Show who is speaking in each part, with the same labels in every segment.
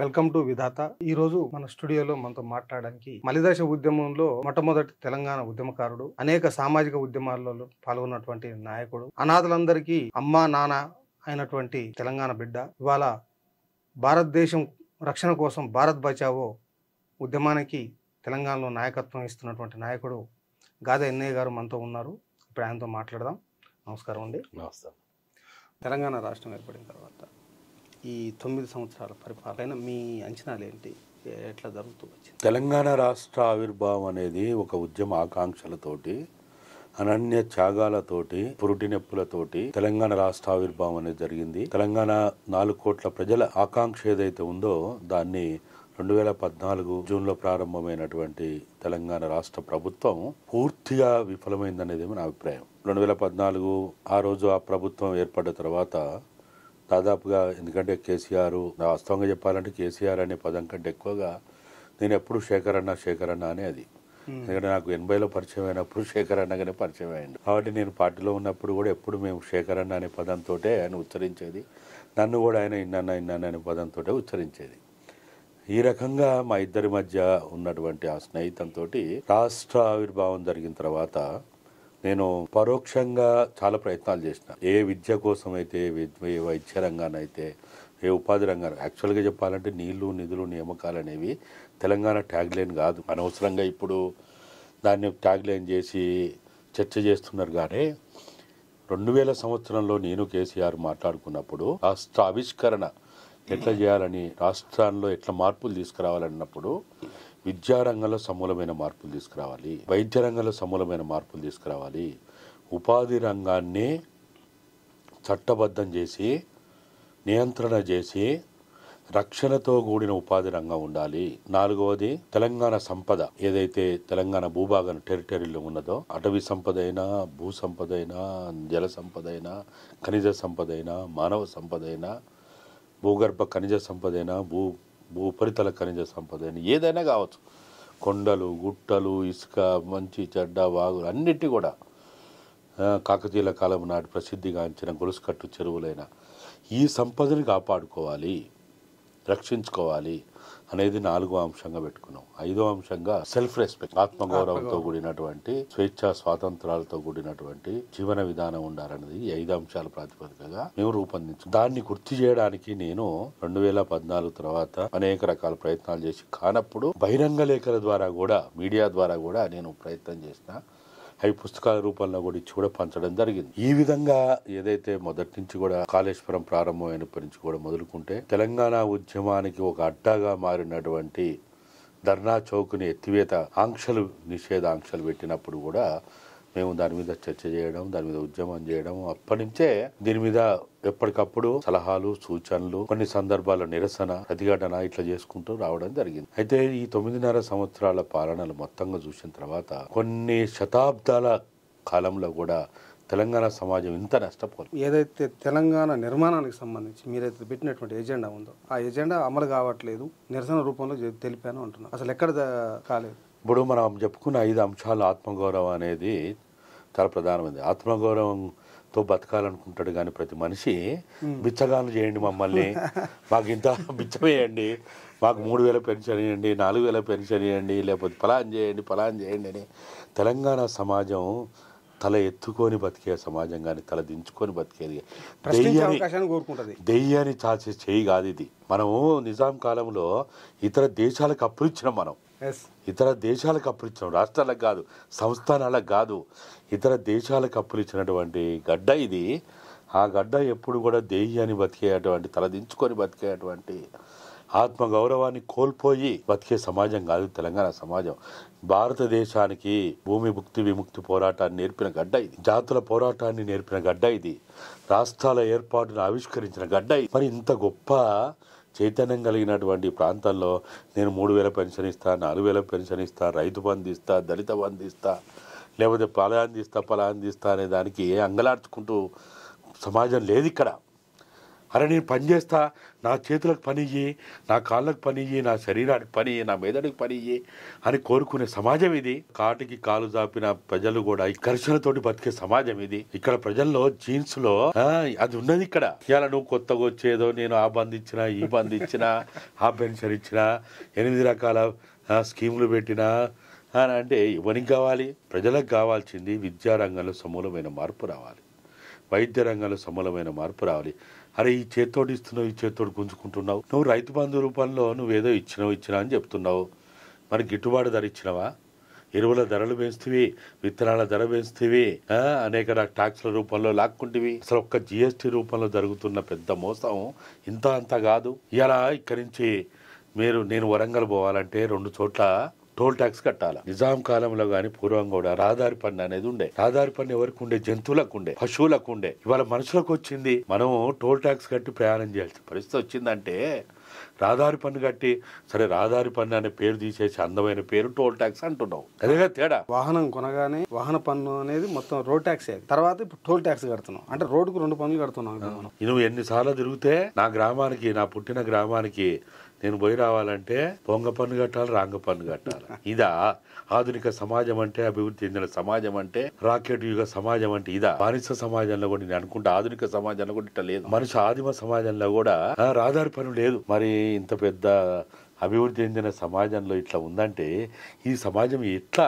Speaker 1: Welcome to విధాత. ఈ రోజు మన స్టూడియోలో మనతో మాట్లాడడానికి మలిదశ ఉద్యమంలో మొట్టమొదటి తెలంగాణ ఉద్యమకారుడు, అనేక సామాజిక ఉద్యమాలలో పాల్గొన్నటువంటి నాయకుడు, అనాథలందరికీ అమ్మా నాన్న అయినటువంటి తెలంగాణ బిడ్డ, ఇవాళ భారతదేశం రక్షణ కోసం భారత్ బచావో ఉద్యమానికి తెలంగాణలో నాయకత్వం ఇస్తున్నటువంటి నాయకుడు గాదె ఎన్నయ్య గారు మనతో ఉన్నారు. ఇప్పుడు ఆయనతో మాట్లాడదాం. నమస్కారం అండి.
Speaker 2: నమస్కారం.
Speaker 1: తెలంగాణ రాష్ట్రం ఏర్పడిన తర్వాత ఈ 9 సంవత్సరాల పరిపాలన మీ అంచనాలు ఏంటి? ఎట్లా జరుగుతూ వచ్చింది?
Speaker 2: తెలంగాణ రాష్ట్ర ఆవిర్భావం అనేది ఒక ఉద్యమ ఆకాంక్షలతోటి, అనన్య త్యాగాలతోటి, పురుటి నొప్పులతోటి తెలంగాణ రాష్ట్ర ఆవిర్భావం అనేది జరిగింది. తెలంగాణ 4 కోట్ల ప్రజల ఆకాంక్ష ఏదైతే ఉందో దాన్ని 2014 జూన్లో ప్రారంభమైనటువంటి తెలంగాణ రాష్ట్ర ప్రభుత్వం పూర్తిగా విఫలమైందనేది నా అభిప్రాయం. 2014 ఆ రోజు ఆ ప్రభుత్వం ఏర్పడ్డ తర్వాత దాదాపుగా, ఎందుకంటే కేసీఆర్, వాస్తవంగా చెప్పాలంటే కేసీఆర్ అనే పదం కంటే ఎక్కువగా నేను ఎప్పుడు శేఖర్ అన్న అనే అది. ఎందుకంటే నాకు 80లో పరిచయం అయినప్పుడు శేఖర్ అన్నగానే పరిచయం అయ్యింది. కాబట్టి నేను పార్టీలో ఉన్నప్పుడు కూడా ఎప్పుడు మేము శేఖర్ అన్న అనే పదంతో ఆయన ఉచ్చరించేది, నన్ను కూడా ఆయన ఇన్నన్న అనే పదంతో ఉచ్చరించేది. ఈ రకంగా మా ఇద్దరి మధ్య ఉన్నటువంటి ఆ స్నేహితంతో రాష్ట్ర ఆవిర్భావం జరిగిన తర్వాత నేను పరోక్షంగా చాలా ప్రయత్నాలు చేసిన. ఏ విద్య కోసం అయితే, ఏ వైద్య రంగానైతే, ఏ ఉపాధి రంగాన్ని, యాక్చువల్గా చెప్పాలంటే నీళ్లు నిధులు నియామకాలు అనేవి తెలంగాణ ట్యాగ్ లైన్ కాదు. అనవసరంగా ఇప్పుడు దాన్ని ట్యాగ్ లైన్ చేసి చర్చ చేస్తున్నారు. కానీ 2000 సంవత్సరంలో నేను కేసీఆర్ మాట్లాడుకున్నప్పుడు రాష్ట్ర ఆవిష్కరణ ఎట్లా చేయాలని, రాష్ట్రాల్లో ఎట్లా మార్పులు తీసుకురావాలన్నప్పుడు విద్యారంగంలో సమూలమైన మార్పులు తీసుకురావాలి, వైద్య రంగంలో సమూలమైన మార్పులు తీసుకురావాలి, ఉపాధి రంగాన్ని చట్టబద్ధం చేసి నియంత్రణ చేసి రక్షణతో కూడిన ఉపాధి రంగం ఉండాలి. 4వది తెలంగాణ సంపద ఏదైతే తెలంగాణ భూభాగం టెరిటరీలో ఉన్నదో, అటవీ సంపద అయినా, భూ సంపద అయినా, జల సంపద అయినా, ఖనిజ సంపద అయినా, మానవ సంపద అయినా, భూగర్భ ఖనిజ సంపద అయినా, ఉపరితల ఖనిజ సంపద అయినా, ఏదైనా కావచ్చు, కొండలు గుట్టలు, ఇసుక, మంచి చెడ్డ, వాగులు అన్నిటి కూడా, కాకతీయుల కాలం నాటి ప్రసిద్ధిగాంచిన గొలుసుకట్టు చెరువులైన ఈ సంపదని కాపాడుకోవాలి, రక్షించుకోవాలి అనేది 4వ అంశంగా పెట్టుకున్నాం. 5వ అంశంగా సెల్ఫ్ రెస్పెక్ట్, ఆత్మగౌరవంతో కూడినటువంటి, స్వేచ్ఛ స్వాతంత్రాలతో కూడినటువంటి జీవన విధానం ఉండాలన్నది 5 అంశాల ప్రాతిపదికగా మేము రూపొందించాం. దాన్ని గుర్తు చేయడానికి నేను 2014 తర్వాత అనేక రకాల ప్రయత్నాలు చేసి కానప్పుడు బహిరంగ లేఖల ద్వారా కూడా, మీడియా ద్వారా కూడా నేను ప్రయత్నం చేసిన. అవి పుస్తకాల రూపంలో కూడా ఇచ్చి కూడా పంచడం జరిగింది. ఈ విధంగా ఏదైతే మొదటి నుంచి కూడా కాళేశ్వరం ప్రారంభమైనప్పటి నుంచి కూడా మొదలుకుంటే తెలంగాణ ఉద్యమానికి ఒక అడ్డాగా మారినటువంటి ధర్నా చౌక్ని ఎత్తివేత ఆంక్షలు, నిషేధ ఆంక్షలు పెట్టినప్పుడు కూడా మేము దాని మీద చర్చ చేయడం, దాని మీద ఉద్యమం చేయడం, అప్పటి నుంచే దీని మీద ఎప్పటికప్పుడు సలహాలు, సూచనలు, కొన్ని సందర్భాల్లో నిరసన, ప్రతిఘటన ఇట్లా చేసుకుంటూ రావడం జరిగింది. అయితే ఈ 9.5 సంవత్సరాల పాలనలు మొత్తంగా చూసిన తర్వాత కొన్ని శతాబ్దాల కాలంలో కూడా తెలంగాణ సమాజం ఇంత నష్టపోలేదు.
Speaker 1: ఏదైతే తెలంగాణ నిర్మాణానికి సంబంధించి మీరైతే పెట్టినటువంటి ఎజెండా ఉందో ఆ ఎజెండా అమలు కావట్లేదు, నిరసన రూపంలో తెలిపాను అంటున్నారు. అసలు ఎక్కడ కాలేదు?
Speaker 2: ఇప్పుడు మనం చెప్పుకున్న 5 అంశాలు, ఆత్మగౌరవం అనేది చాలా ప్రధానమైనది. ఆత్మగౌరవంతో బతకాలనుకుంటాడు కానీ ప్రతి మనిషి బిచ్చగాను చేయండి, మమ్మల్ని మాకు ఇంత బిచ్చమేయండి, మాకు 3,000 పెన్షన్ ఇవ్వండి, 4,000 పెన్షన్ ఇవ్వండి, లేకపోతే పలాన్ చేయండి అని తెలంగాణ సమాజం తల ఎత్తుకొని బతికే సమాజం కానీ తల దించుకొని బతికేది, దెయ్యాన్ని చాచే చేయి కాదు ఇది. మనము నిజాం కాలంలో ఇతర దేశాలకు అప్పులు ఇచ్చినాం, మనం ఇతర దేశాలకు అప్పులు ఇచ్చినాం, రాష్ట్రాలకు కాదు, సంస్థానాలకు కాదు, ఇతర దేశాలకు అప్పులు ఇచ్చినటువంటి గడ్డ ఇది. ఆ గడ్డ ఎప్పుడు కూడా దెయ్యాన్ని బతికేటువంటి, తలదించుకొని బతికేటువంటి, ఆత్మగౌరవాన్ని కోల్పోయి బతికే సమాజం కాదు తెలంగాణ సమాజం. భారతదేశానికి భూమి ముక్తి విముక్తి పోరాటాన్ని నేర్పిన గడ్డ ఇది, జాతుల పోరాటాన్ని నేర్పిన గడ్డ ఇది, రాష్ట్రాల ఏర్పాటును ఆవిష్కరించిన గడ్డ ఇది. మరి ఇంత గొప్ప చైతన్యం కలిగినటువంటి ప్రాంతంలో నేను 3,000 పెన్షన్ ఇస్తా, 4,000 పెన్షన్ ఇస్తా, రైతు బంధు ఇస్తా, దళిత బంధు ఇస్తా, లేకపోతే పలాంది ఇస్తా అనే దానికి అంగలార్చుకుంటూ సమాజం లేదు ఇక్కడ. అరే నేను పని చేస్తా, నా చేతులకు పని ఇయ్యి, నా కాళ్ళకు పని ఇయ్యి, నా శరీరానికి పని ఇయ్యి, నా మెదడుకి పని ఇయ్యి అని కోరుకునే సమాజం ఇది. కాటికి కాలు జాపిన ప్రజలు కూడా ఈ ఘర్షణతోటి బతికే సమాజం ఇది. ఇక్కడ ప్రజల్లో జీన్స్ లో అది ఉన్నది. ఇక్కడ ఇవాళ నువ్వు కొత్తగా వచ్చేదో నేను ఆ బంద్ ఇచ్చినా, ఈ బంద్ ఇచ్చినా, ఆ పెన్షన్ ఇచ్చినా, 8 రకాల స్కీములు పెట్టినా అని అంటే ఎవరికి కావాలి? ప్రజలకు కావాల్సింది విద్యారంగంలో సమూలమైన మార్పు రావాలి, వైద్య రంగంలో సమూలమైన మార్పు రావాలి. అరే ఈ చేత్తోటి ఇస్తున్నావు, ఈ చేత్తోటి గుంజుకుంటున్నావు. నువ్వు రైతు బంధు రూపంలో నువ్వేదో ఇచ్చినా అని చెప్తున్నావు. మరి గిట్టుబాటు ధర ఇచ్చినవా? ఎరువుల ధరలు పెంచుతీవి, విత్తనాల ధర పెంచుతీవి, అనేక ట్యాక్స్ల రూపంలో లాక్కుంటేవి. అసలు ఒక్క జిఎస్టీ రూపంలో జరుగుతున్న పెద్ద మోసం ఇంత అంత కాదు. ఇలా ఇక్కడి నుంచి నేను వరంగల్ పోవాలంటే 2 చోట్ల టోల్ ట్యాక్స్ కట్టాలి. నిజాం కాలంలో గాని పూర్వం కూడా రహదారి పన్ను అనేది ఉండే. రహదారి పన్ను ఎవరికి ఉండే? జంతువులకు ఉండే, పశువులకు ఉండే. ఇవాళ మనుషులకు వచ్చింది. మనం టోల్ ట్యాక్స్ కట్టి ప్రయాణం చేయాల్సిన పరిస్థితి వచ్చిందంటే రహదారి పన్ను కట్టి, సరే రహదారి పన్ను అనే పేరు తీసేసి అందమైన పేరు టోల్ ట్యాక్స్ అంటున్నావు. అదేగా తేడా.
Speaker 1: వాహనం కొనగానే వాహన పన్ను అనేది మొత్తం రోడ్ ట్యాక్స్, తర్వాత ఇప్పుడు టోల్ ట్యాక్స్ కడుతున్నాం. అంటే రోడ్డుకు 2 పన్నులు కడుతున్నాం.
Speaker 2: నువ్వు ఎన్నిసార్లు తిరిగితే నా గ్రామానికి, నా పుట్టిన గ్రామానికి నేను పోయి రావాలంటే పొంగ పన్ను కట్టాలి, రాంగ పన్ను కట్టాలి. ఇదా ఆధునిక సమాజం అంటే? అభివృద్ధి చెందిన సమాజం అంటే? రాకెట్ యుగ సమాజం అంటే ఇదా? బానిస సమాజంలో కూడా నేను అనుకుంటా ఆధునిక సమాజంలో కూడా ఇట్లా లేదు. మనిషి ఆదిమ సమాజంలో కూడా రహదారి పన్ను లేదు. మరి ఇంత పెద్ద అభివృద్ధి చెందిన సమాజంలో ఇట్లా ఉందంటే ఈ సమాజం ఎట్లా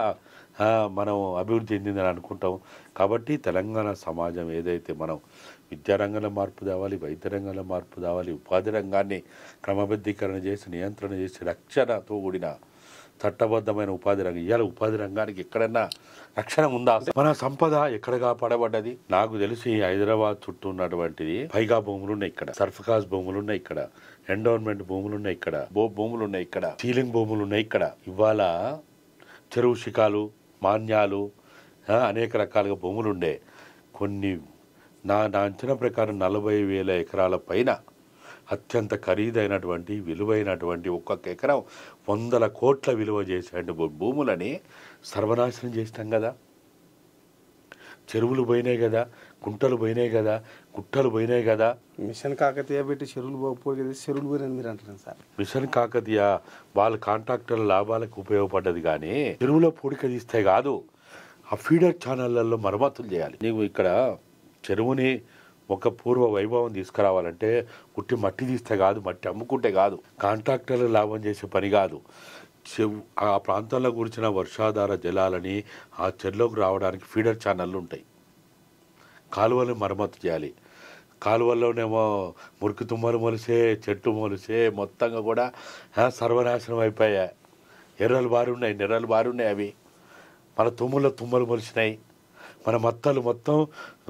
Speaker 2: మనం అభివృద్ధి చెందిందని అనుకుంటాం. కాబట్టి తెలంగాణ సమాజం ఏదైతే మనం విద్యారంగంలో మార్పు తేవాలి, వైద్య రంగంలో మార్పు తేవాలి, ఉపాధి రంగాన్ని క్రమబద్ధీకరణ చేసి, నియంత్రణ చేసి, రక్షణతో కూడిన చట్టబద్ధమైన ఉపాధి రంగం. ఇవాళ ఉపాధి రంగానికి ఎక్కడన్నా రక్షణ ఉందా? మన సంపద ఎక్కడ కాపాడబడ్డది? నాకు తెలిసి హైదరాబాద్ చుట్టూ ఉన్నటువంటిది పైగా భూములు ఉన్నాయి ఇక్కడ, సర్ఫకాస్ భూములు ఉన్నాయి ఇక్కడ, ఎండోన్మెంట్ భూములు ఉన్నాయి ఇక్కడ, భూములు ఉన్నాయి ఇక్కడ, సీలింగ్ భూములు ఉన్నాయి ఇక్కడ. ఇవాళ చెరువు శిఖాలు, మాన్యాలు, అనేక రకాలుగా భూములు ఉండే. కొన్ని నా అంచనా ప్రకారం 40,000 ఎకరాల పైన అత్యంత ఖరీదైనటువంటి విలువైనటువంటి ఒక్కొక్క ఎకరం 100 కోట్ల విలువ చేసే భూములని సర్వనాశనం చేసినాం కదా. చెరువులు పోయినాయి కదా, కుంటలు పోయినాయి కదా, గుట్టలు పోయినాయి కదా.
Speaker 1: మిషన్ కాకతీయ పెట్టి చెరువులు పోయినాయి మీరు అంటున్నారు సార్. మిషన్
Speaker 2: కాకతీయ వాళ్ళ కాంట్రాక్టర్ల లాభాలకు ఉపయోగపడ్డది కానీ చెరువులో పూడిక తీస్తే కాదు. ఆ ఫీడర్ ఛానళ్లలో మరమ్మతులు చేయాలి. నీవు ఇక్కడ చెరువుని ఒక పూర్వ వైభవం తీసుకురావాలంటే ఉట్టి మట్టి తీస్తే కాదు, మట్టి అమ్ముకుంటే కాదు, కాంట్రాక్టర్లు లాభం చేసే పని కాదు. ఆ ప్రాంతంలో కూర్చిన వర్షాధార జలాలని ఆ చెరువులోకి రావడానికి ఫీడర్ ఛానళ్ళు ఉంటాయి. కాలువలను మరమ్మతు చేయాలి. కాలువల్లోనేమో మురికి తుమ్మలు మొలిసే, చెట్టు మొలిసే, మొత్తంగా కూడా సర్వనాశనం అయిపోయాయి. ఎర్రలు బారున్నాయి, నెర్రలు బారున్నాయి. అవి మన తుమ్మలు మొలిసినాయి. మన మత్తలు మొత్తం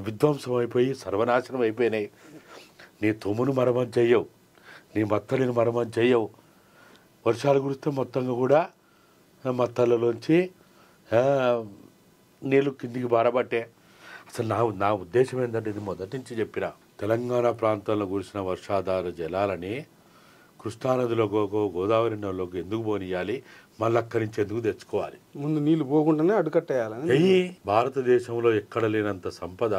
Speaker 2: విధ్వంసం అయిపోయి సర్వనాశనం అయిపోయినాయి. నీ తుమ్మును మరమ్మతు చెయ్యవు, నీ మత్తలిని మరమ్మతు చెయ్యవు. వర్షాలు కురిస్తే మొత్తంగా కూడా మత్తలలోంచి నీళ్ళు కిందికి బారబట్టే. అసలు నా ఉద్దేశం ఏంటంటే, ఇది మొదటి నుంచి చెప్పిన, తెలంగాణ ప్రాంతంలో కురిసిన వర్షాధార జలాలని కృష్ణానదిలోకో గోదావరి నదిలోకి ఎందుకు పోనీయాలి, మళ్ళీ అక్కడి నుంచి ఎందుకు తెచ్చుకోవాలి?
Speaker 1: ముందు నీళ్లు పోకుండానే అడ్డుకట్టేయాలని.
Speaker 2: భారతదేశంలో ఎక్కడ లేనంత సంపద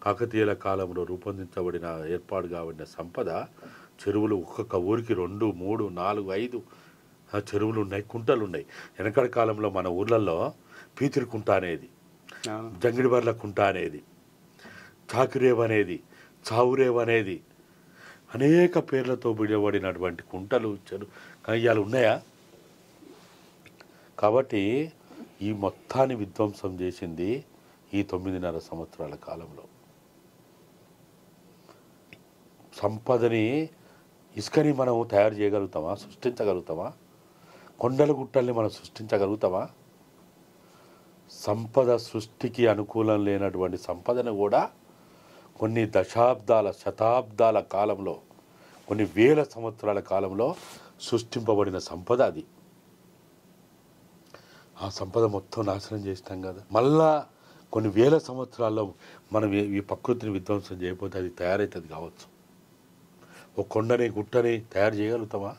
Speaker 2: కాకతీయుల కాలంలో రూపొందించబడిన ఏర్పాటు కాబడిన సంపద. చెరువులు ఒక్కొక్క ఊరికి 2, 3, 4, 5 చెరువులు ఉన్నాయి, కుంటలు ఉన్నాయి. వెనకటి కాలంలో మన ఊర్లలో పీతిరి కుంట అనేది, జంగిడిబర్ల కుంట అనేది, చాకిరేవ్ అనేది, చావురేవ్ అనేది, అనేక పేర్లతో పిలువబడినటువంటి కుంటలు కయ్యాలు ఉన్నాయా? కాబట్టి ఈ మొత్తాన్ని విధ్వంసం చేసింది ఈ 9.5 సంవత్సరాల కాలంలో. సంపదని, ఇసుకని మనం తయారు చేయగలుగుతామా? సృష్టించగలుగుతామా? కొండల గుట్టల్ని మనం సృష్టించగలుగుతామా? సంపద సృష్టికి అనుకూలం లేనటువంటి సంపదను కూడా కొన్ని దశాబ్దాల, శతాబ్దాల కాలంలో, కొన్ని వేల సంవత్సరాల కాలంలో సృష్టింపబడిన సంపద అది. ఆ సంపద మొత్తం నాశనం చేస్తాం కదా. మళ్ళా కొన్ని వేల సంవత్సరాల్లో మనం ఈ ప్రకృతిని విధ్వంసం చేయకపోతే అది తయారవుతుంది కావచ్చు. ఒక కొండని, గుట్టని తయారు చేయగలుగుతామా?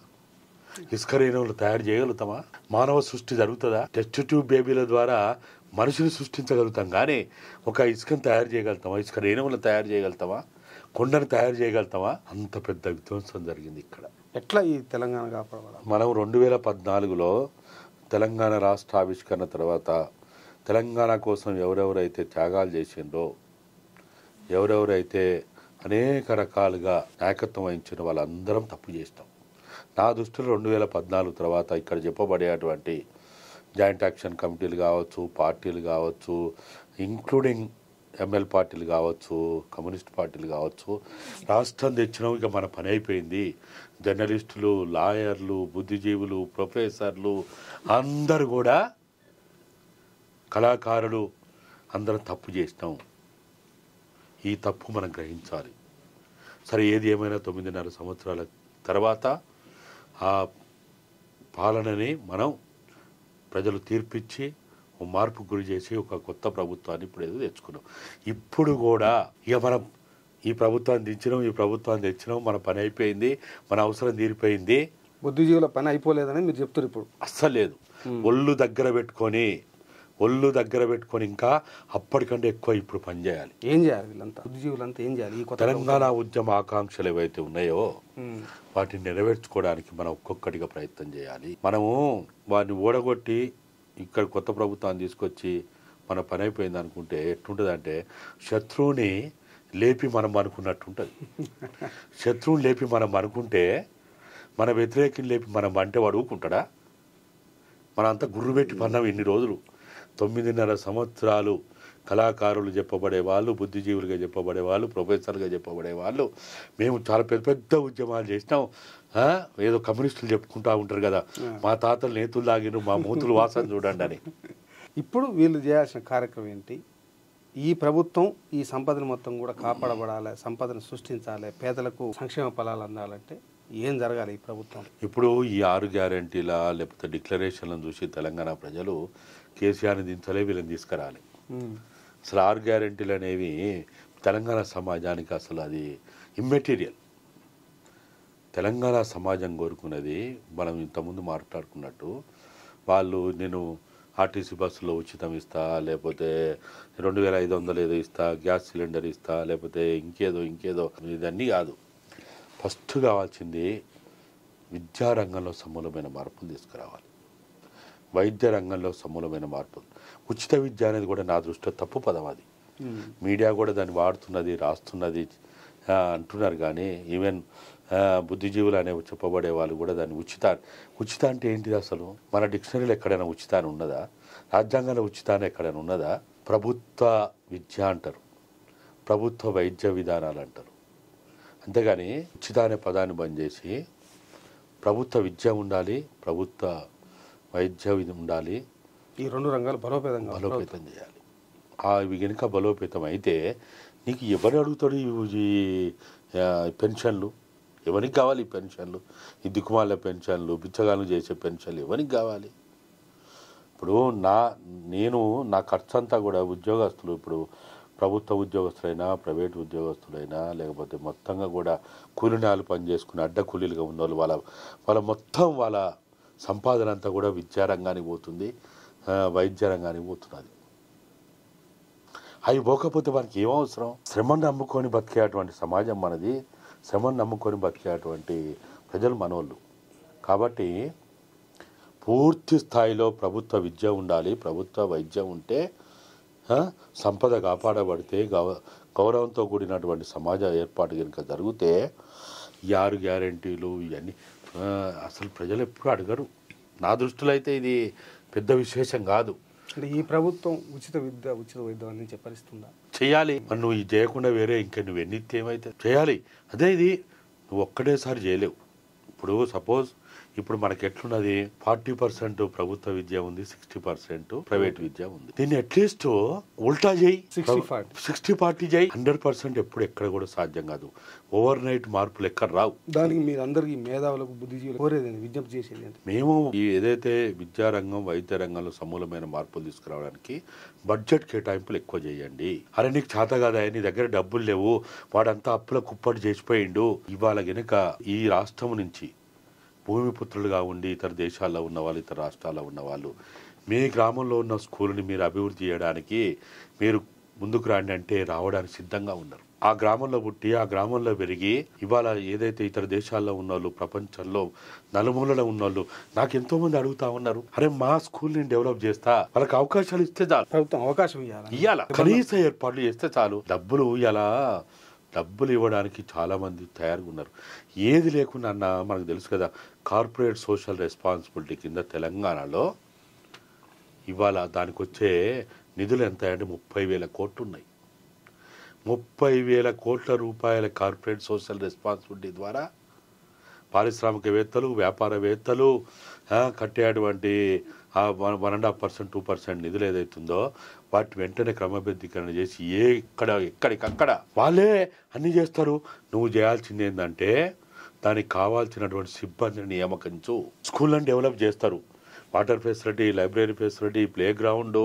Speaker 2: ఇసుక రేణువులు తయారు చేయగలుగుతామా? మానవ సృష్టి జరుగుతుందా? టెస్ట్ ట్యూబ్ బేబీల ద్వారా మనుషులు సృష్టించగలుగుతాం కానీ ఒక ఇసుకను తయారు చేయగలుగుతామా? ఇసుక రేణువులను తయారు చేయగలుగుతామా? కొండను తయారు చేయగలుగుతామా? అంత పెద్ద విధ్వంసం జరిగింది ఇక్కడ.
Speaker 1: ఎట్లా ఈ తెలంగాణ కాపాడబడాలి?
Speaker 2: మనం 2014లో తెలంగాణ రాష్ట్ర ఆవిష్కరణ తర్వాత తెలంగాణ కోసం ఎవరెవరైతే త్యాగాలు చేసిండ్రో, ఎవరెవరైతే అనేక రకాలుగా నాయకత్వం వహించిన వాళ్ళందరం తప్పు చేసినాం. నా దృష్టిలో 2014 తర్వాత ఇక్కడ చెప్పబడేటువంటి జాయింట్ యాక్షన్ కమిటీలు కావచ్చు, పార్టీలు కావచ్చు, ఇంక్లూడింగ్ ఎంఎల్ పార్టీలు కావచ్చు, కమ్యూనిస్ట్ పార్టీలు కావచ్చు, రాష్ట్రం తెచ్చినాం, ఇక మన పని అయిపోయింది. జర్నలిస్టులు, లాయర్లు, బుద్ధిజీవులు, ప్రొఫెసర్లు అందరూ కూడా, కళాకారులు అందరం తప్పు చేసినాం. ఈ తప్పు మనం గ్రహించాలి. సరే, ఏది ఏమైనా 9.5 సంవత్సరాల తర్వాత ఆ పాలనని మనం ప్రజలు తీర్పిచ్చి మార్పు గురి చేసి ఒక కొత్త ప్రభుత్వాన్ని ఇప్పుడు ఏదో తెచ్చుకున్నాం. ఇప్పుడు కూడా ఇక మనం ఈ ప్రభుత్వాన్ని దించినాం, ఈ ప్రభుత్వాన్ని తెచ్చినాం, మన పని అయిపోయింది, మన అవసరం తీరిపోయింది.
Speaker 1: బుద్ధిజీవుల పని అయిపోలేదని మీరు చెప్తారు ఇప్పుడు?
Speaker 2: అస్సలు లేదు. ఒళ్ళు దగ్గర పెట్టుకొని ఇంకా అప్పటికంటే ఎక్కువ ఇప్పుడు పని చేయాలి.
Speaker 1: ఏం చేయాలి వీళ్ళంతా, బుద్ధిజీవులంతా ఏం చేయాలి? ఈ
Speaker 2: తెలంగాణ ఉద్యమ ఆకాంక్షలు ఏవైతే ఉన్నాయో వాటిని నెరవేర్చుకోవడానికి మనం ఒక్కొక్కటిగా ప్రయత్నం చేయాలి. మనము వాటిని ఓడగొట్టి ఇక్కడ కొత్త ప్రభుత్వాన్ని తీసుకొచ్చి మన పని అయిపోయింది అనుకుంటే ఎట్లుంటుంది అంటే, శత్రువుని లేపి మనం అనుకున్నట్టు ఉంటుంది. శత్రువుని లేపి మనం అనుకుంటే, మన వ్యతిరేకిని లేపి మనం అంటే వాడు ఊరుకుంటాడా? మనంతా గుర్రు పెట్టి పన్నాం ఇన్ని రోజులు. 9.5 సంవత్సరాలు కళాకారులు చెప్పబడే వాళ్ళు, బుద్ధిజీవులుగా చెప్పబడే వాళ్ళు, ప్రొఫెసర్గా చెప్పబడే వాళ్ళు, మేము చాలా పెద్ద పెద్ద ఉద్యమాలు చేసినాం. ఏదో కమ్యూనిస్టులు చెప్పుకుంటూ ఉంటారు కదా, మా తాతలు నేతులు లాగిన మా మూతులు వాసన చూడండి అని.
Speaker 1: ఇప్పుడు వీళ్ళు చేయాల్సిన కార్యక్రమం ఏంటి? ఈ ప్రభుత్వం ఈ సంపదను మొత్తం కూడా కాపాడబడాలి, సంపదను సృష్టించాలి, పేదలకు సంక్షేమ ఫలాలు అందాలంటే ఏం జరగాలి ఈ ప్రభుత్వం?
Speaker 2: ఇప్పుడు ఈ 6 గ్యారంటీల లేకపోతే డిక్లరేషన్లను చూసి తెలంగాణ ప్రజలు కేసీఆర్ని దించలే, వీళ్ళని తీసుకురాలి. అసలు 6 గ్యారంటీలు అనేవి తెలంగాణ సమాజానికి అసలు అది ఇమ్మెటీరియల్. తెలంగాణ సమాజం కోరుకున్నది మనం ఇంతకుముందు మాట్లాడుకున్నట్టు, వాళ్ళు నేను ఆర్టీసీ బస్సులో ఉచితం ఇస్తా, లేకపోతే 2500 ఏదో ఇస్తా, గ్యాస్ సిలిండర్ ఇస్తా, లేకపోతే ఇంకేదో ఇదన్నీ కాదు. ఫస్ట్ కావాల్సింది విద్యారంగంలో సమూలమైన మార్పులు తీసుకురావాలి, వైద్య రంగంలో సమూలమైన మార్పులు. ఉచిత విద్య అనేది కూడా నా దృష్టిలో తప్పు పదం. అది మీడియా కూడా దాన్ని వాడుతున్నది, రాస్తున్నది అంటున్నారు. కానీ ఈవెన్ బుద్ధిజీవులు అనేవి చెప్పబడే వాళ్ళు కూడా దాన్ని ఉచిత అంటే ఏంటిది? అసలు మన డిక్షనరీలో ఎక్కడైనా ఉచితాన్ని ఉన్నదా? రాజ్యాంగంలో ఉచితాన్ని ఎక్కడైనా ఉన్నదా? ప్రభుత్వ విద్య అంటారు, ప్రభుత్వ వైద్య విధానాలు అంటారు. అంతేగాని ఉచిత అనే పదాన్ని బంద్ చేసి ప్రభుత్వ విద్య ఉండాలి, ప్రభుత్వ వైద్య ఉండాలి.
Speaker 1: ఈ 2 రంగాలు బలోపేతం
Speaker 2: చేయాలి. ఇవి కనుక బలోపేతం అయితే నీకు ఎవరు అడుగుతాడు ఈ పెన్షన్లు? ఎవరికి కావాలి ఈ పెన్షన్లు? ఈ దిక్కుమాల పెన్షన్లు, బిచ్చగాళ్ళు చేసే పెన్షన్లు ఎవరికి కావాలి? ఇప్పుడు నా ఖర్చు అంతా కూడా ఉద్యోగస్తులు, ఇప్పుడు ప్రభుత్వ ఉద్యోగస్తులైనా, ప్రైవేట్ ఉద్యోగస్తులైనా, లేకపోతే మొత్తంగా కూడా కూలినాలు పనిచేసుకుని అడ్డ కూలీలుగా ఉన్న వాళ్ళ మొత్తం వాళ్ళ సంపాదన అంతా కూడా విద్యారంగానికి పోతుంది, వైద్య రంగానికి పోతున్నది. అవి పోకపోతే మనకి ఏమవసరం? శ్రమను నమ్ముకొని బతికేటువంటి సమాజం మనది, శ్రమను నమ్ముకొని బతికేటువంటి ప్రజలు మనోళ్ళు. కాబట్టి పూర్తి స్థాయిలో ప్రభుత్వ విద్య ఉండాలి, ప్రభుత్వ వైద్యం ఉంటే సంపద కాపాడబడితే, గౌరవంతో కూడినటువంటి సమాజ ఏర్పాటు కనుక జరిగితే ఈ 6 గ్యారంటీలు ఇవన్నీ అసలు ప్రజలు ఎప్పుడు అడగరు. నా దృష్టిలో అయితే ఇది పెద్ద విశేషం కాదు.
Speaker 1: అంటే ఈ ప్రభుత్వం ఉచిత విద్య, ఉచిత వైద్యం అని చెప్పరిస్తుందా?
Speaker 2: చేయాలి. నువ్వు ఇది చేయకుండా వేరే ఇంకా నువ్వు ఎన్నితే ఏమైతే చేయాలి. అదే ఇది నువ్వు ఒక్కటేసారి చేయలేవు. ఇప్పుడు సపోజ్ ఇప్పుడు మనకి ఎట్లున్నది, 40% ప్రభుత్వ విద్య ఉంది, 60% ప్రైవేట్ విద్య ఉంది. దీన్ని అట్లీస్ట్ ఉల్టా చేయి, 60-40 చేయి. 100% ఎప్పుడు ఎక్కడ కూడా సాధ్యం కాదు. ఓవర్ నైట్ మార్పులు ఎక్కడ రావు.
Speaker 1: దానికి మీరు అందరికి మేధావులకు, బుద్ధిజీవులకు కోరేది, విజ్ఞప్తి చేసేది
Speaker 2: మేము ఏదైతే విద్యారంగం, వైద్య రంగంలో సమూలమైన మార్పులు తీసుకురావడానికి బడ్జెట్ కేటాయింపులు ఎక్కువ చేయండి. అరే నీకు చేత కాదా, నీ దగ్గర డబ్బులు లేవు, వాడంతా అప్పుల కుప్పటి చేసిపోయిండు. ఇవాళ గనుక ఈ రాష్ట్రం నుంచి భూమిపుత్రులుగా ఉండి ఇతర దేశాల్లో ఉన్నవాళ్ళు, ఇతర రాష్ట్రాల్లో ఉన్నవాళ్ళు మీ గ్రామంలో ఉన్న స్కూల్ని మీరు అభివృద్ధి చేయడానికి మీరు ముందుకు రండి అంటే రావడానికి సిద్ధంగా ఉన్నారు. ఆ గ్రామంలో పుట్టి ఆ గ్రామంలో పెరిగి ఇవాళ ఏదైతే ఇతర దేశాల్లో ఉన్నోళ్ళు, ప్రపంచంలో నలుమూలలో ఉన్నోళ్ళు నాకు ఎంతో మంది అడుగుతా ఉన్నారు, అరే మా స్కూల్ ని డెవలప్ చేస్తా, వాళ్ళకి అవకాశాలు ఇస్తే చాలు,
Speaker 1: ప్రభుత్వం అవకాశం
Speaker 2: ఇవ్వాల, కనీస ఏర్పాట్లు చేస్తే చాలు. డబ్బులు ఇవ్వడానికి చాలా మంది తయారుగా ఉన్నారు. ఏది లేకుండా అన్న మనకు తెలుసు కదా, కార్పొరేట్ సోషల్ రెస్పాన్సిబిలిటీ కింద తెలంగాణలో ఇవాళ దానికి వచ్చే నిధులు ఎంత అంటే 30,000 కోట్లు ఉన్నాయి. 30,000 కోట్ల రూపాయల కార్పొరేట్ సోషల్ రెస్పాన్సిబిలిటీ ద్వారా పారిశ్రామికవేత్తలు, వ్యాపారవేత్తలు కట్టేటువంటి 1.5%, 2% నిధులు ఏదైతుందో వాటి వెంటనే క్రమబద్ధీకరణ చేసి ఎక్కడికక్కడ వాళ్ళే అన్ని చేస్తారు. నువ్వు చేయాల్సింది ఏంటంటే దానికి కావాల్సినటువంటి సిబ్బందిని నియామకించు, స్కూళ్ళని డెవలప్ చేస్తారు, water facility, library facility, play ground,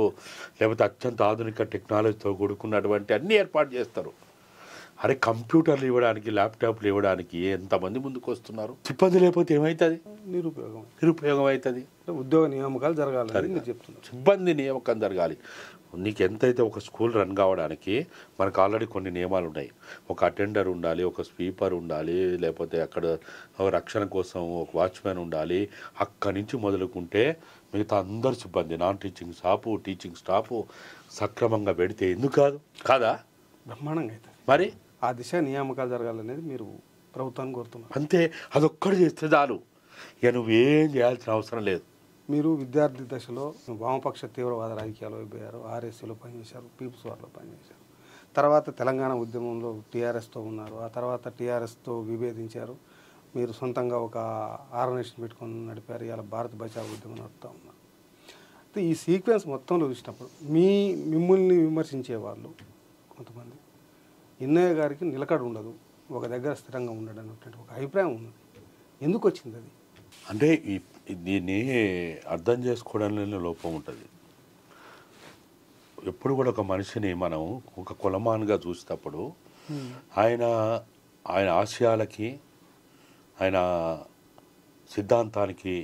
Speaker 2: లేకపోతే అత్యంత ఆధునిక టెక్నాలజీతో కూడుకున్నటువంటి అన్ని ఏర్పాటు చేస్తారు. అరే కంప్యూటర్లు ఇవ్వడానికి, ల్యాప్టాప్లు ఇవ్వడానికి ఎంతమంది ముందుకు వస్తున్నారు? సిబ్బంది లేకపోతే ఏమవుతుంది? నిరుపయోగం అవుతుంది.
Speaker 1: ఉద్యోగ నియామకాలు జరగాలి,
Speaker 2: సిబ్బంది నియామకం జరగాలి. నీకు ఎంతైతే ఒక స్కూల్ రన్ కావడానికి మనకు ఆల్రెడీ కొన్ని నియమాలు ఉన్నాయి. ఒక అటెండర్ ఉండాలి, ఒక స్వీపర్ ఉండాలి, లేకపోతే అక్కడ రక్షణ కోసం ఒక వాచ్మెన్ ఉండాలి. అక్కడి నుంచి మొదలుకుంటే మిగతా అందరు సిబ్బంది, non teaching staff, teaching staff సక్రమంగా పెడితే ఎందుకు కాదా?
Speaker 1: బ్రహ్మాండంగా అయితే
Speaker 2: మరి
Speaker 1: ఆ దిశ నియామకాలు జరగాలనేది మీరు ప్రభుత్వాన్ని కోరుతున్నారు.
Speaker 2: అంతే, అదొక్కటి చేస్తే చాలు, ఇక నువ్వేం చేయాల్సిన అవసరం లేదు.
Speaker 1: మీరు విద్యార్థి దశలో వామపక్ష తీవ్రవాద రాజకీయాలు అయిపోయారు, ఆర్ఎస్సీలో పనిచేశారు, పీపుల్స్ వార్లో పనిచేశారు. తర్వాత తెలంగాణ ఉద్యమంలో టీఆర్ఎస్తో ఉన్నారు. ఆ తర్వాత టీఆర్ఎస్తో విభేదించారు. మీరు సొంతంగా ఒక ఆర్గనైజేషన్ పెట్టుకొని నడిపారు. ఇలా భారత్ బచావ్ ఉద్యమం నడుపుతూ ఉన్నారు. అయితే ఈ సీక్వెన్స్ మొత్తంలో చూసినప్పుడు మిమ్మల్ని విమర్శించే వాళ్ళు కొంతమంది ఇన్నయ్య గారికి నిలకడ ఉండదు, ఒక దగ్గర స్థిరంగా ఉండడం అనేటువంటి ఒక అభిప్రాయం ఉన్నది. ఎందుకు వచ్చింది అది?
Speaker 2: అంటే దీన్ని అర్థం చేసుకోవడంలో లోపం ఉంటుంది. ఎప్పుడు కూడా ఒక మనిషిని మనం ఒక కులమానుగా చూసేటప్పుడు ఆయన ఆశయాలకి, ఆయన సిద్ధాంతానికి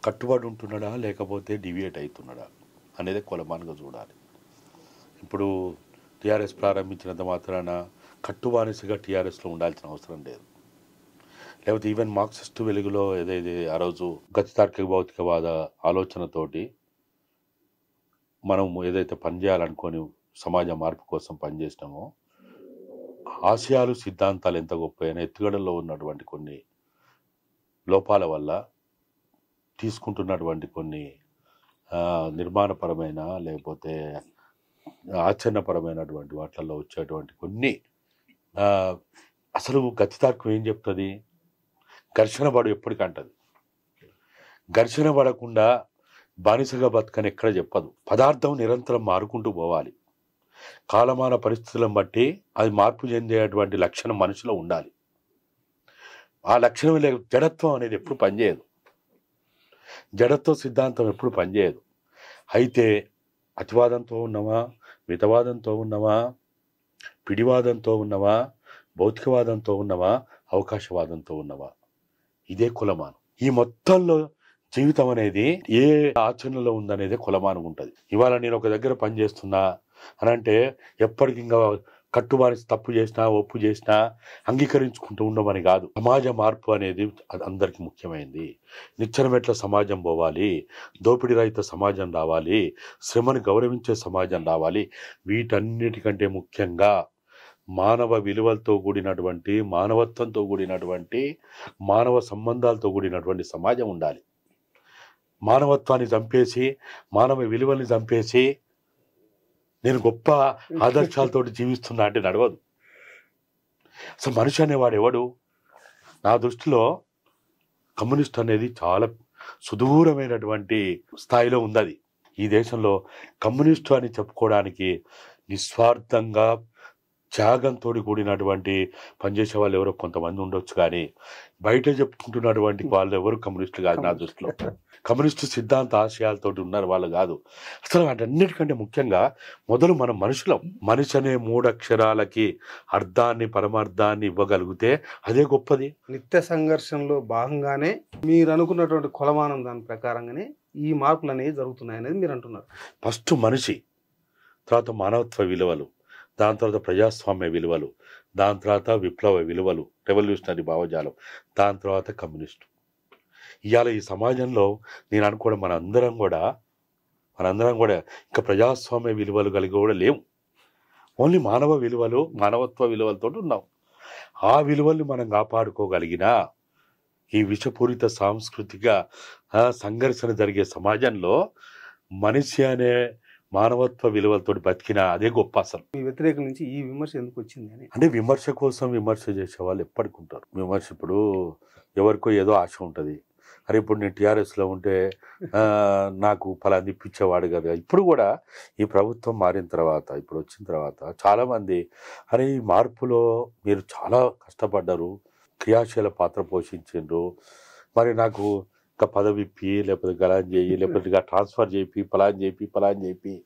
Speaker 2: కట్టుబడి ఉంటున్నాడా లేకపోతే డివియేట్ అవుతున్నాడా అనేది కులమానుగా చూడాలి. ఇప్పుడు టీఆర్ఎస్ ప్రారంభించినంత మాత్రాన కట్టుబానిసగా టీఆర్ఎస్లో ఉండాల్సిన అవసరం లేదు. లేకపోతే ఈవెన్ మార్క్సిస్టు వెలుగులో ఏదైతే ఆ రోజు గతితార్కిక భౌతికవాద ఆలోచనతోటి మనం ఏదైతే పనిచేయాలనుకొని సమాజ మార్పు కోసం పనిచేసినామో, ఆశయాలు, సిద్ధాంతాలు ఎంత గొప్పైనా ఎత్తుగడలో ఉన్నటువంటి కొన్ని లోపాల వల్ల తీసుకుంటున్నటువంటి కొన్ని నిర్మాణపరమైన లేకపోతే ఆచరణపరమైనటువంటి వాటిల్లో వచ్చేటువంటి కొన్ని అసలు గతితార్కం ఏం చెప్తుంది? ఘర్షణ పడు ఎప్పటికంటది. ఘర్షణ పడకుండా బానిసగా బతకని ఎక్కడ చెప్పదు. పదార్థం నిరంతరం మారుకుంటూ పోవాలి. కాలమాన పరిస్థితులను బట్టి అది మార్పు చెందేటువంటి లక్షణం మనిషిలో ఉండాలి. ఆ లక్షణం జడత్వం అనేది ఎప్పుడు పనిచేయదు. జడత్వ సిద్ధాంతం ఎప్పుడు పనిచేయదు. అయితే అతివాదంతో ఉన్నవా, మితవాదంతో ఉన్నవా, పిడివాదంతో ఉన్నవా, భౌతికవాదంతో ఉన్నవా, అవకాశవాదంతో ఉన్నవా, ఇదే కులమానం. ఈ మొత్తంలో జీవితం అనేది ఏ ఆచరణలో ఉందనేదే కులమానం ఉంటుంది. ఇవాళ నేను ఒక దగ్గర పనిచేస్తున్నా అని అంటే ఎప్పటికి ఇంకా కట్టుబాని తప్పు చేసినా ఒప్పు చేసినా అంగీకరించుకుంటూ ఉండమని కాదు. సమాజ మార్పు అనేది అందరికీ ముఖ్యమైనది. నిచ్చెనమెట్ల సమాజం పోవాలి, దోపిడీ రహిత సమాజం రావాలి, శ్రమను గౌరవించే సమాజం రావాలి. వీటన్నిటికంటే ముఖ్యంగా మానవ విలువలతో కూడినటువంటి, మానవత్వంతో కూడినటువంటి, మానవ సంబంధాలతో కూడినటువంటి సమాజం ఉండాలి. మానవత్వాన్ని చంపేసి, మానవ విలువల్ని చంపేసి నేను గొప్ప ఆదర్శాలతో జీవిస్తున్నా అంటే నడవదు. అసలు మనిషి అనేవాడు ఎవడు? నా దృష్టిలో కమ్యూనిస్ట్ అనేది చాలా సుదూరమైనటువంటి స్థాయిలో ఉంది. అది ఈ దేశంలో కమ్యూనిస్టు అని చెప్పుకోవడానికి నిస్వార్థంగా త్యాగంతో కూడినటువంటి పనిచేసే వాళ్ళు ఎవరో కొంతమంది ఉండొచ్చు, కానీ బయట చెప్పుకుంటున్నటువంటి వాళ్ళు ఎవరు కమ్యూనిస్టులు కాదు. నా దృష్టిలో కమ్యూనిస్టు సిద్ధాంత ఆశయాలతో ఉన్నారు వాళ్ళు కాదు. అసలు వాటన్నిటికంటే ముఖ్యంగా మొదలు మనం మనుషులం. మనిషి అనే 3 అక్షరాలకి అర్థాన్ని, పరమార్థాన్ని ఇవ్వగలిగితే అదే గొప్పది.
Speaker 1: నిత్య సంఘర్షణలో భాగంగానే మీరు అనుకున్నటువంటి కొలమానం దాని ప్రకారంగానే ఈ మార్పులు అనేవి జరుగుతున్నాయి అనేది మీరు అంటున్నారు.
Speaker 2: ఫస్ట్ మనిషి, తర్వాత మానవత్వ విలువలు, దాని తర్వాత ప్రజాస్వామ్య విలువలు, దాని తర్వాత విప్లవ విలువలు, రెవల్యూషనరీ భావజాలం, దాని తర్వాత కమ్యూనిస్టు. ఇవాళ ఈ సమాజంలో నేను అనుకోవడం మనందరం కూడా ఇంకా ప్రజాస్వామ్య విలువలు కలిగి కూడా లేవు. ఓన్లీ మానవ విలువలు, మానవత్వ విలువలతో ఉన్నాం. ఆ విలువల్ని మనం కాపాడుకోగలిగినా ఈ విషపూరిత సాంస్కృతిక సంఘర్షణ జరిగే సమాజంలో మనిషి అనే మానవత్వ విలువలతో బతికినా అదే గొప్ప. అసలు
Speaker 1: ఈ వ్యతిరేకం నుంచి ఈ విమర్శ ఎందుకు వచ్చింది అని
Speaker 2: అంటే విమర్శ కోసం విమర్శ చేసే వాళ్ళు ఎప్పటికుంటారు. విమర్శ ఇప్పుడు ఎవరికో ఏదో ఆశ ఉంటుంది. అరే ఇప్పుడు నేను టీఆర్ఎస్లో ఉంటే నాకు ఫలాన్ని ఇప్పించేవాడు కదా. ఇప్పుడు కూడా ఈ ప్రభుత్వం మారిన తర్వాత, ఇప్పుడు వచ్చిన తర్వాత చాలామంది అరే ఈ మార్పులో మీరు చాలా కష్టపడ్డారు, క్రియాశీల పాత్ర పోషించిండ్రు, మరి నాకు ఇంకా పదవి ఇప్పి, లేకపోతే గలాన్ చేయి, లేకపోతే ట్రాన్స్ఫర్ చేయి, పలాన్ చేయి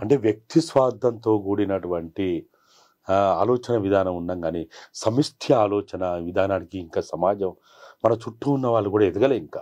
Speaker 2: అంటే వ్యక్తి స్వార్థంతో కూడినటువంటి ఆలోచన విధానం ఉన్నాం. కానీ సమిష్టి ఆలోచన విధానానికి ఇంకా సమాజం మన చుట్టూ ఉన్న వాళ్ళు కూడా ఎదగలే ఇంకా.